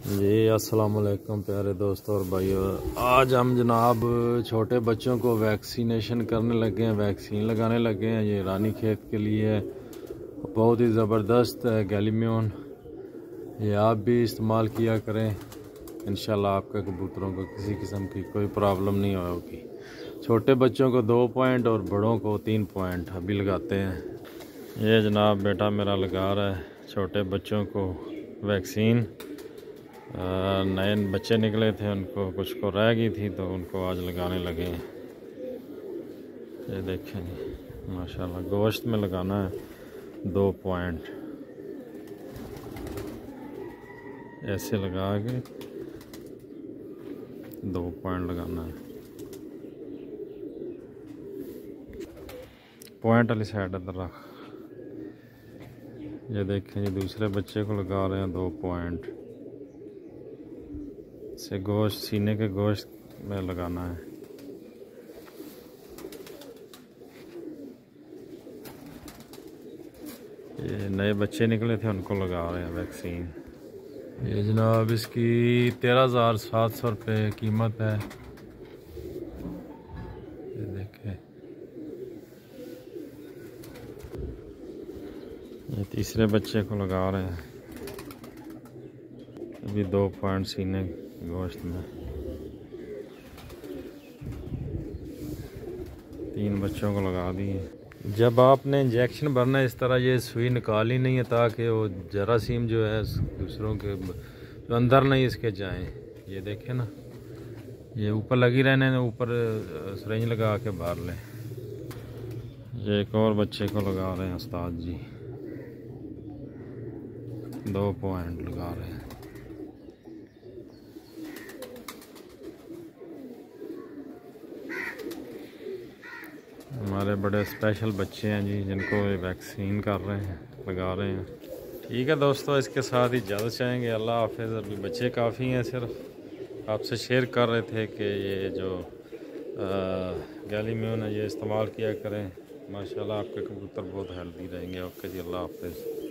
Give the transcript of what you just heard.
जी अस्सलाम वालेकुम प्यारे दोस्तों और भाइयों। आज हम जनाब छोटे बच्चों को वैक्सीनेशन करने लगे हैं, वैक्सीन लगाने लगे हैं। ये रानी खेत के लिए है, बहुत ही ज़बरदस्त है गैलीम्यून। ये आप भी इस्तेमाल किया करें, इंशाल्लाह आपके कबूतरों को किसी किस्म की कोई प्रॉब्लम नहीं होगी। छोटे बच्चों को 2 पॉइंट और बड़ों को 3 पॉइंट अभी लगाते हैं। ये जनाब बेटा मेरा लगा रहा है छोटे बच्चों को वैक्सीन। नए बच्चे निकले थे, उनको कुछ को रह गई थी तो उनको आज लगाने लगे हैं। ये देखें जी माशाल्लाह, गोश्त में लगाना है 2 पॉइंट, ऐसे लगा के 2 पॉइंट लगाना है। पॉइंट वाली साइड इधर रख। ये देखें जी दूसरे बच्चे को लगा रहे हैं 2 पॉइंट से, गोश्त सीने के गोश्त में लगाना है। ये नए बच्चे निकले थे, उनको लगा रहे हैं वैक्सीन। ये जनाब इसकी 13,700 रुपये कीमत है। ये देखें, ये तीसरे बच्चे को लगा रहे हैं अभी 2 पॉइंट सीने गोश्त में। 3 बच्चों को लगा दिए। जब आपने इंजेक्शन भरना है इस तरह ये सुई निकाली नहीं है ताकि वो जरासीम जो है दूसरों के जो अंदर नहीं इसके जाएं। ये देखें ना, ये ऊपर लगी रहने ने ऊपर सिरिंज लगा के भर लें। ये एक और बच्चे को लगा रहे हैं उस्ताद जी, 2 पॉइंट लगा रहे हैं। हमारे बड़े स्पेशल बच्चे हैं जी जिनको वैक्सीन कर रहे हैं, लगा रहे हैं। ठीक है दोस्तों, इसके साथ ही इजाज़त चाहेंगे। अल्लाह हाफ़िज़। अभी बच्चे काफ़ी हैं, सिर्फ आपसे शेयर कर रहे थे कि ये जो गैलीम्यून है ये इस्तेमाल किया करें। माशाल्लाह आपके कबूतर बहुत हेल्दी रहेंगे। ओके जी, अल्लाह हाफ़िज़।